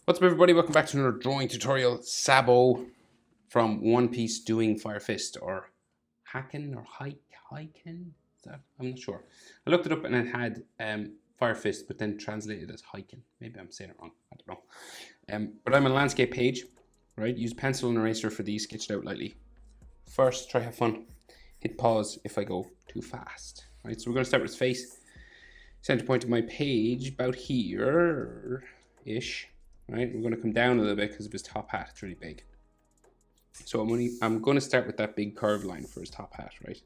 What's up, everybody? Welcome back to another drawing tutorial. Sabo from One Piece doing Fire Fist, or Haken or Hiken? Is that? I'm not sure. I looked it up and it had Fire Fist, but then translated as Hiken. Maybe I'm saying it wrong. I don't know. But I'm on a landscape page, right? Use pencil and eraser for these, sketched out lightly. First, try have fun. Hit pause if I go too fast. Right, so we're going to start with his face. Center point of my page, about here-ish. Right, we're going to come down a little bit because of his top hat. It's really big. So I'm going to start with that big curve line for his top hat, right?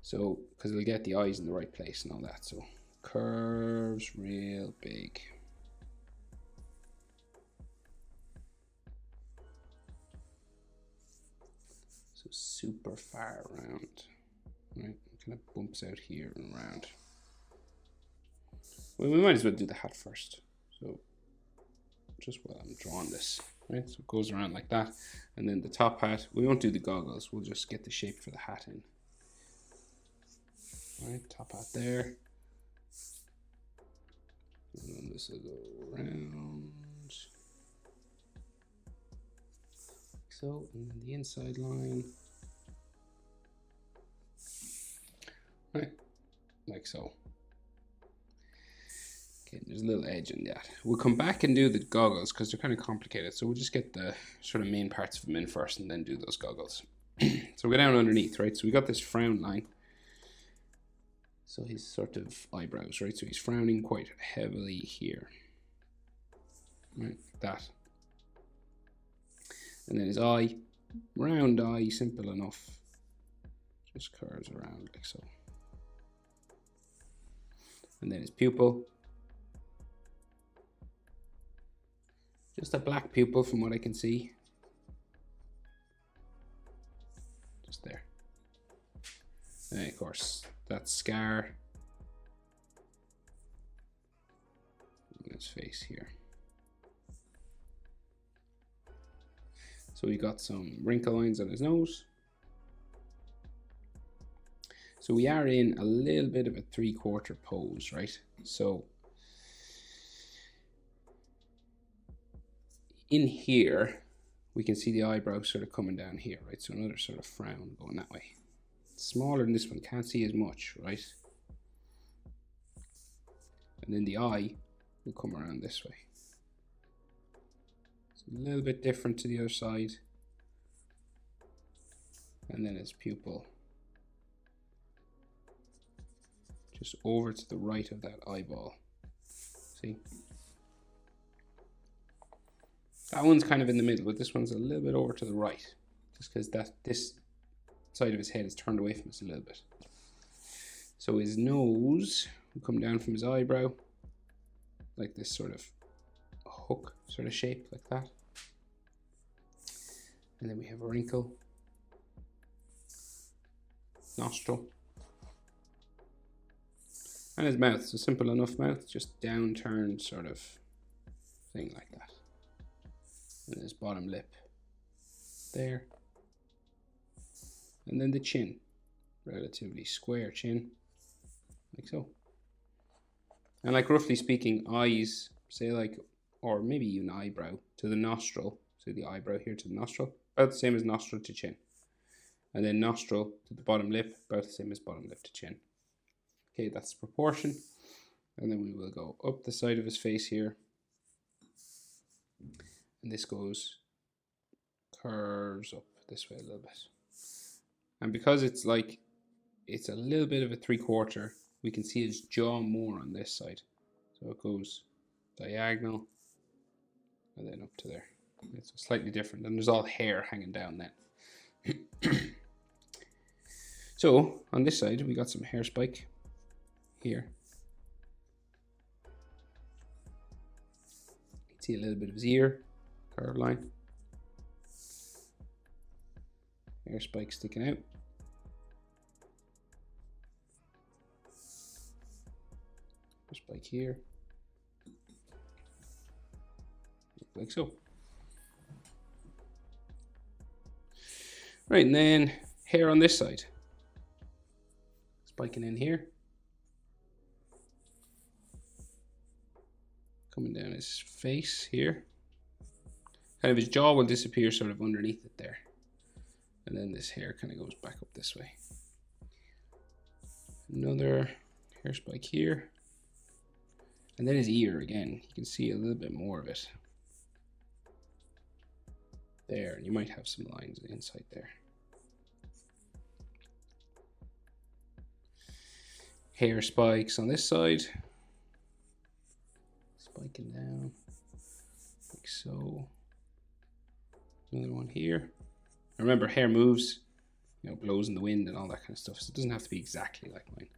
So, because it'll get the eyes in the right place and all that. So, curves real big. So, super far around. Right, kind of bumps out here and around. Well, we might as well do the hat first. So, just while I'm drawing this, right? So it goes around like that, and then the top hat. We won't do the goggles. We'll just get the shape for the hat in. All right, top hat there, and then this will go around like so, and then the inside line, right, like so. Okay, there's a little edge in that. We'll come back and do the goggles because they're kind of complicated. So we'll just get the sort of main parts of them in first and then do those goggles. So we go down underneath, right? So we got this frown line. So his sort of eyebrows, right? So he's frowning quite heavily here. Right, like that. And then his eye, round eye, simple enough. Just curves around like so. And then his pupil. Just a black pupil from what I can see. Just there. And of course, that scar on his face here. So we got some wrinkle lines on his nose. So we are in a little bit of a 3/4 pose, right? So in here, we can see the eyebrow sort of coming down here, right? So another sort of frown going that way. It's smaller than this one, can't see as much, right? And then the eye will come around this way. It's a little bit different to the other side. And then his pupil. Just over to the right of that eyeball. See? That one's kind of in the middle, but this one's a little bit over to the right, just because this side of his head is turned away from us a little bit. So his nose will come down from his eyebrow, like this sort of hook sort of shape, like that. And then we have a wrinkle, nostril, and his mouth. So simple enough mouth, just downturned sort of thing like that. And his bottom lip there. And then the chin, relatively square chin, like so. And like roughly speaking, eyes, say like, or maybe even eyebrow to the nostril. So the eyebrow here to the nostril, about the same as nostril to chin. And then nostril to the bottom lip, about the same as bottom lip to chin. Okay, that's the proportion. And then we will go up the side of his face here. And this curves up this way a little bit. And because it's like, it's a little bit of a 3/4, we can see his jaw more on this side. So it goes diagonal and then up to there. It's slightly different. And there's all hair hanging down then. So on this side, we got some hair spike here. You can see a little bit of his ear. Curve line, hair spike sticking out, hair spike here, like so. Right, and then hair on this side, spiking in here, coming down his face here. Kind of his jaw will disappear sort of underneath it there. And then this hair kind of goes back up this way. Another hair spike here. And then his ear again. You can see a little bit more of it. There, and you might have some lines inside there. Hair spikes on this side. Spiking down, like so. Another one here. Remember, hair moves, you know, blows in the wind and all that kind of stuff. So it doesn't have to be exactly like mine.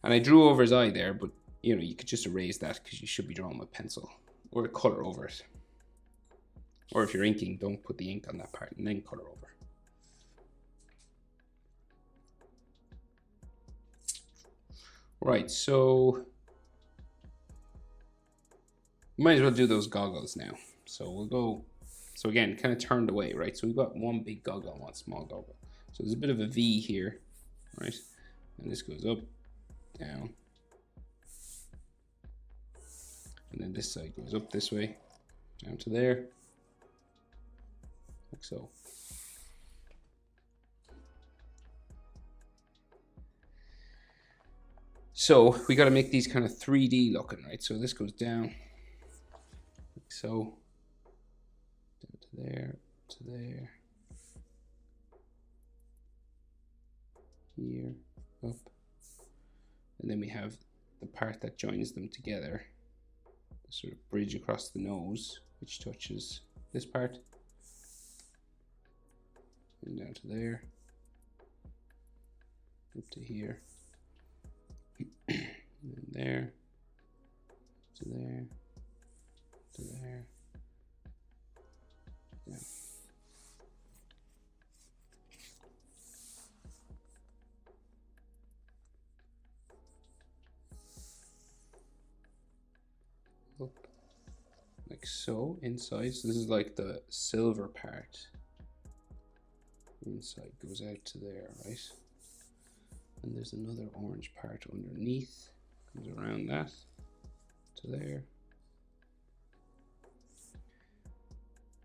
And I drew over his eye there, but you know, you could just erase that because you should be drawing with pencil or the color over it. Or if you're inking, don't put the ink on that part and then color over. Right, so might as well do those goggles now. So we'll go, so again, kind of turned away, right? So we've got one big goggle and one small goggle. So there's a bit of a V here, right? And this goes up, down. And then this side goes up this way, down to there, like so. So we got to make these kind of 3D looking, right? So this goes down, like so, down to there, to there, here, up. And then we have the part that joins them together, the sort of bridge across the nose, which touches this part, and down to there, up to here. And then there, to there, to there, yeah. Up, like so, inside. So this is like the silver part. Inside goes out to there, right? And there's another orange part underneath, comes around that to there.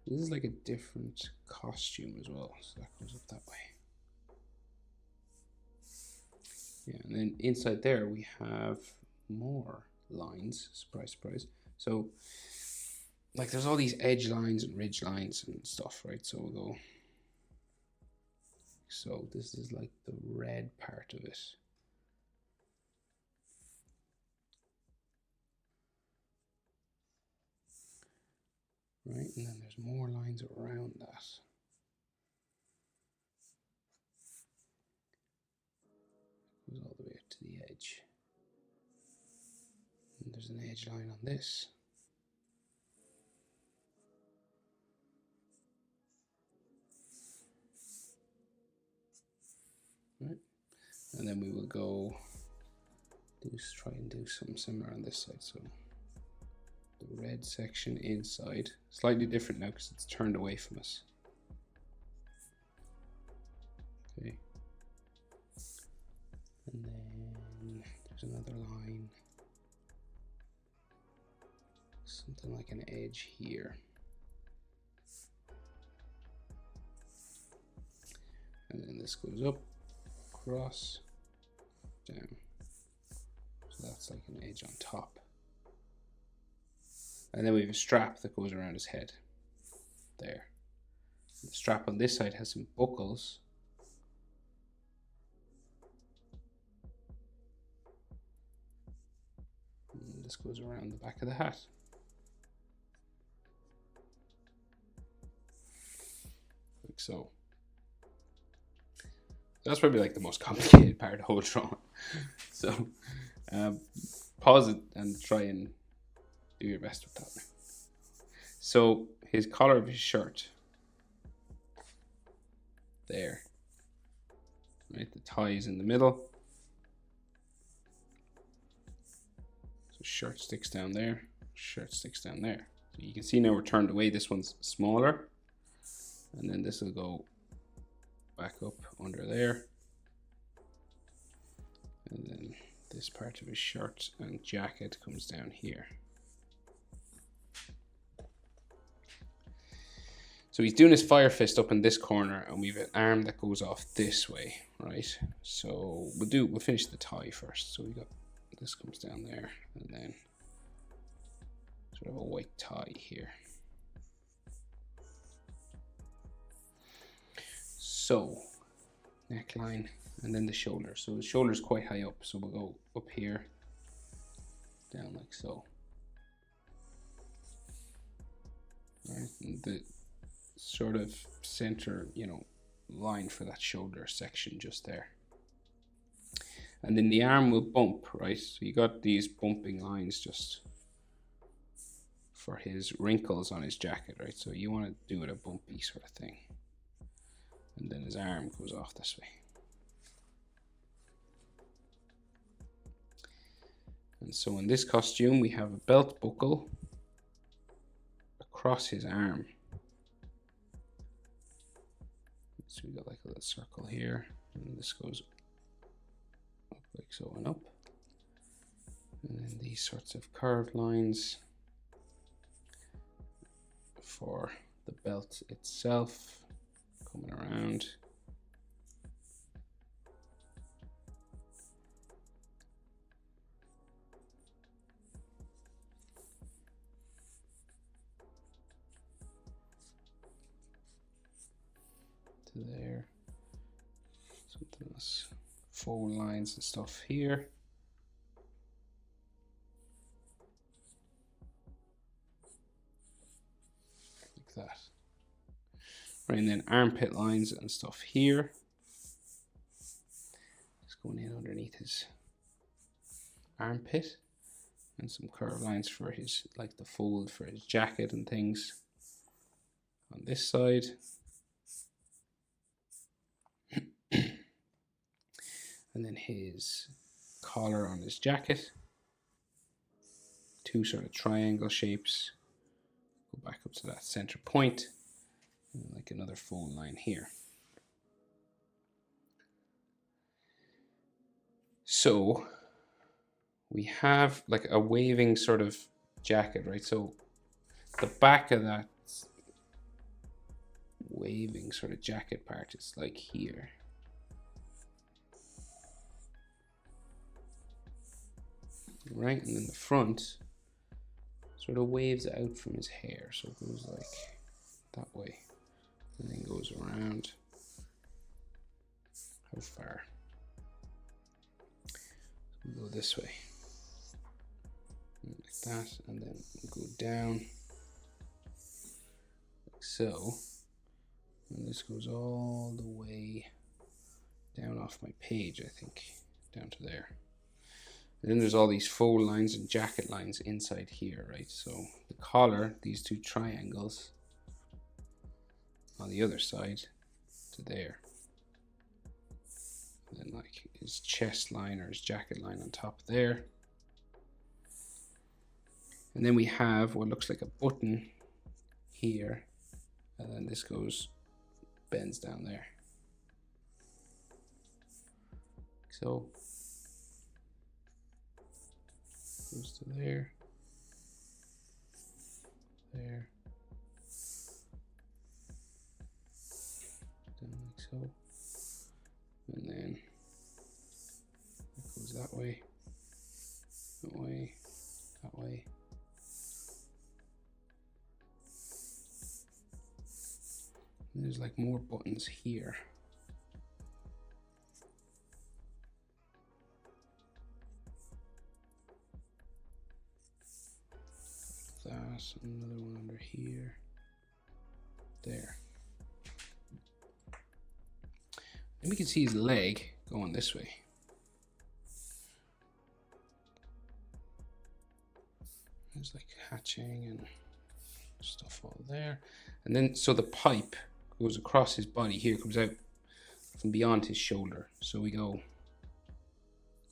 This is like a different costume as well, so that goes up that way. Yeah, and then inside there we have more lines, surprise, surprise. So like there's all these edge lines and ridge lines and stuff, right? So we'll go, so this is like the red part of it. Right, and then there's more lines around that. Goes all the way up to the edge. And there's an edge line on this. Right, and then we will go try and do something similar on this side. So the red section inside, slightly different now because it's turned away from us. Okay, and then there's another line, something like an edge here. And then this goes up, across, down. So that's like an edge on top. And then we have a strap that goes around his head. There. The strap on this side has some buckles. And this goes around the back of the hat. Like so. That's probably like the most complicated part of the whole drawing. So pause it and try and do your best with that. So his collar of his shirt, there, right? The tie is in the middle. So shirt sticks down there, shirt sticks down there. So you can see now we're turned away. This one's smaller, and then this will go back up under there, and then this part of his shirt and jacket comes down here. So he's doing his fire fist up in this corner, and we've an arm that goes off this way, right? So we'll finish the tie first. So we got this comes down there, and then sort of a white tie here. So neckline, and then the shoulder. So the shoulder is quite high up, so we'll go up here, down like so. Right, and the sort of center, you know, line for that shoulder section just there. And then the arm will bump, right? So you got these bumping lines just for his wrinkles on his jacket, right? So you want to do it a bumpy sort of thing. And then his arm goes off this way. And so in this costume, we have a belt buckle across his arm. So we got like a little circle here, and this goes up like so and up. And then these sorts of curved lines for the belt itself coming around. To there. Something else. Fold lines and stuff here. Like that. Right, and then armpit lines and stuff here. Just going in underneath his armpit. And some curved lines for his, like the fold for his jacket and things. On this side. And then his collar on his jacket. Two sort of triangle shapes. Go back up to that center point. And like another fold line here. So we have like a waving sort of jacket, right? So the back of that waving sort of jacket part is like here. Right, and then the front sort of waves out from his hair, so it goes like that way, and then goes around. How far? We'll go this way, like that, and then go down, like so. And this goes all the way down off my page, I think, down to there. And then there's all these fold lines and jacket lines inside here, right? So the collar, these two triangles on the other side to there. And then like his chest line or his jacket line on top there. And then we have what looks like a button here. And then this bends down there. So goes to there, there, down like so, and then it goes that way, that way, that way. And there's like more buttons here. That, another one under here, there. And we can see his leg going this way. There's like hatching and stuff all there. And then, so the pipe goes across his body here, comes out from beyond his shoulder. So we go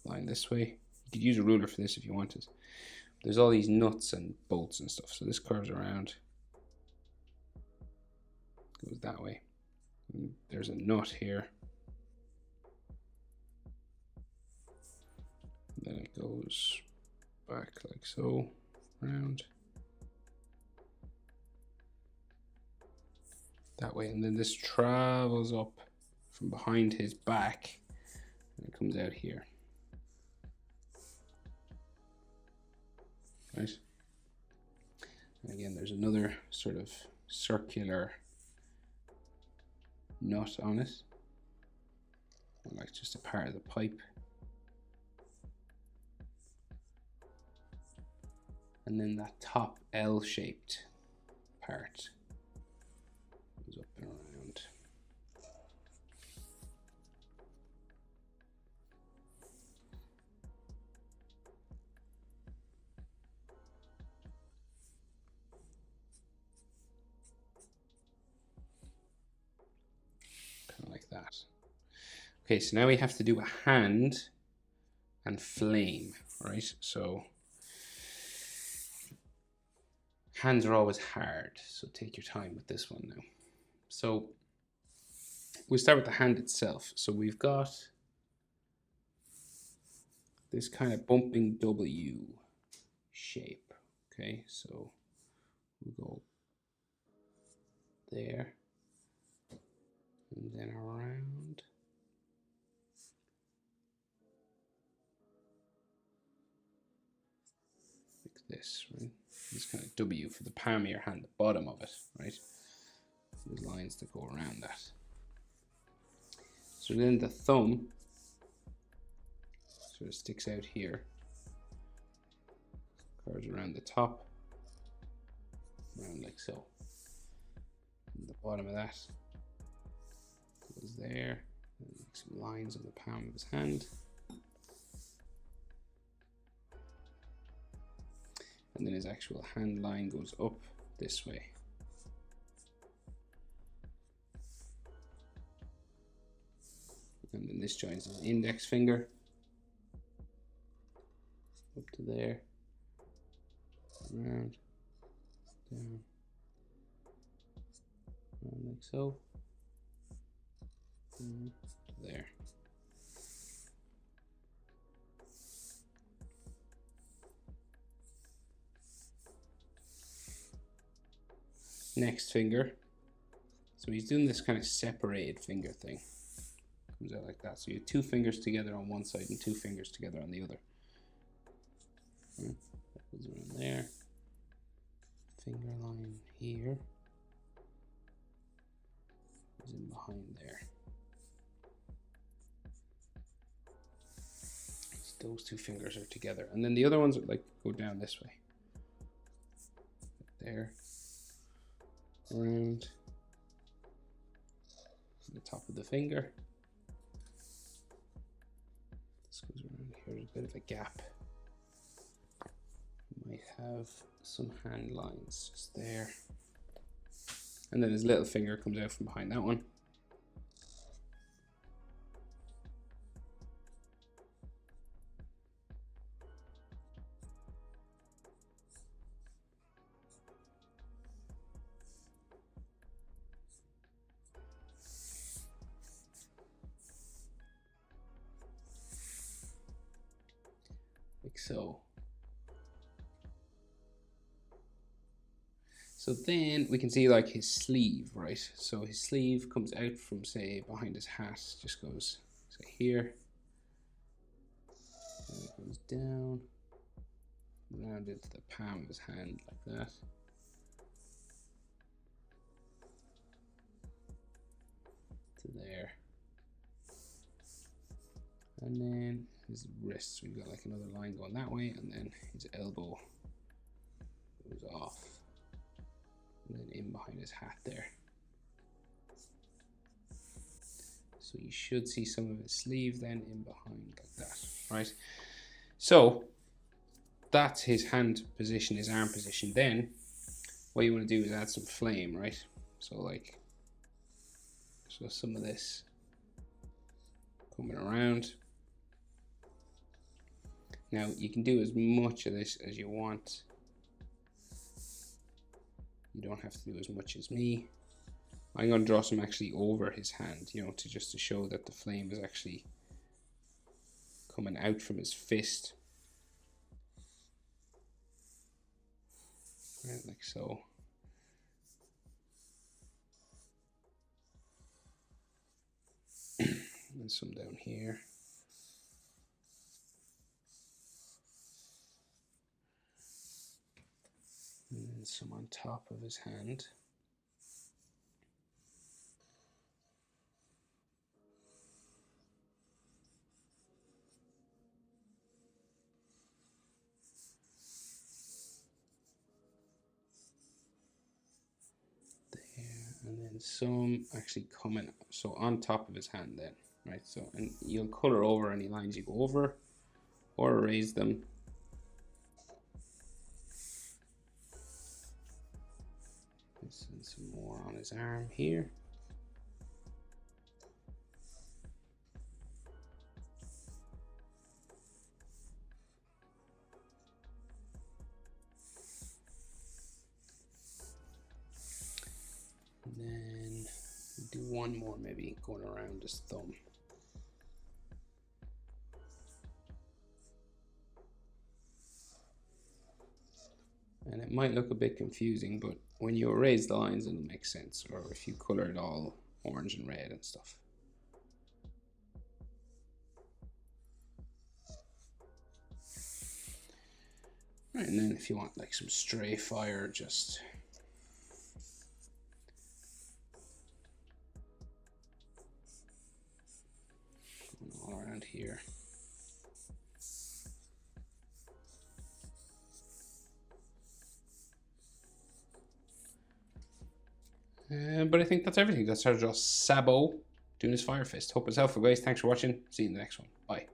line this way. You could use a ruler for this if you wanted. There's all these nuts and bolts and stuff. So this curves around, goes that way. And there's a nut here. And then it goes back like so, round. that way, and then this travels up from behind his back and it comes out here. Right. And again, there's another sort of circular nut on it, like just a part of the pipe. And then that top L-shaped part goes up and around. Kind of like that. Okay, so now we have to do a hand and flame, right? So hands are always hard, so take your time with this one now. So we'll start with the hand itself. So we've got this kind of bumping W shape. Okay, so we'll go there and then around. Like this, right? This kind of W for the palm of your hand, the bottom of it, right? There's lines that go around that. So then the thumb sort of sticks out here, curves around the top, around like so. And the bottom of that goes there, and make some lines on the palm of his hand. And then his actual hand line goes up this way. And then this joins his index finger up to there, around, down, around like so, to there. Next finger. So he's doing this kind of separated finger thing. Comes out like that. So you have two fingers together on one side and two fingers together on the other. That goes around there. Finger line here. Goes in behind there. So those two fingers are together. And then the other ones are like go down this way. There. Around the top of the finger. This goes around here, there's a bit of a gap. Might have some hand lines just there. And then his little finger comes out from behind that one. Like so. So then we can see like his sleeve, right? So his sleeve comes out from, say, behind his hat, just goes, say, here. And it goes down, round into the palm of his hand like that. To there. And then his wrists, we've got like another line going that way, and then his elbow goes off. And then in behind his hat there. So you should see some of his sleeve then in behind like that, right? So that's his hand position, his arm position. Then what you want to do is add some flame, right? So like, so some of this coming around. Now you can do as much of this as you want. You don't have to do as much as me. I'm going to draw some actually over his hand, you know, just to show that the flame is actually coming out from his fist. Right, like so. And some down here. And then some on top of his hand. And then some actually coming, so on top of his hand then, right? So, and you'll color over any lines you go over or erase them. And some more on his arm here. And then do one more maybe going around his thumb. And it might look a bit confusing, but when you erase the lines, it'll make sense. Or if you color it all orange and red and stuff. Right, and then if you want like some stray fire, just going all around here. But I think that's everything. That's our just Sabo doing his fire fist. Hope it's helpful, guys. Thanks for watching. See you in the next one. Bye.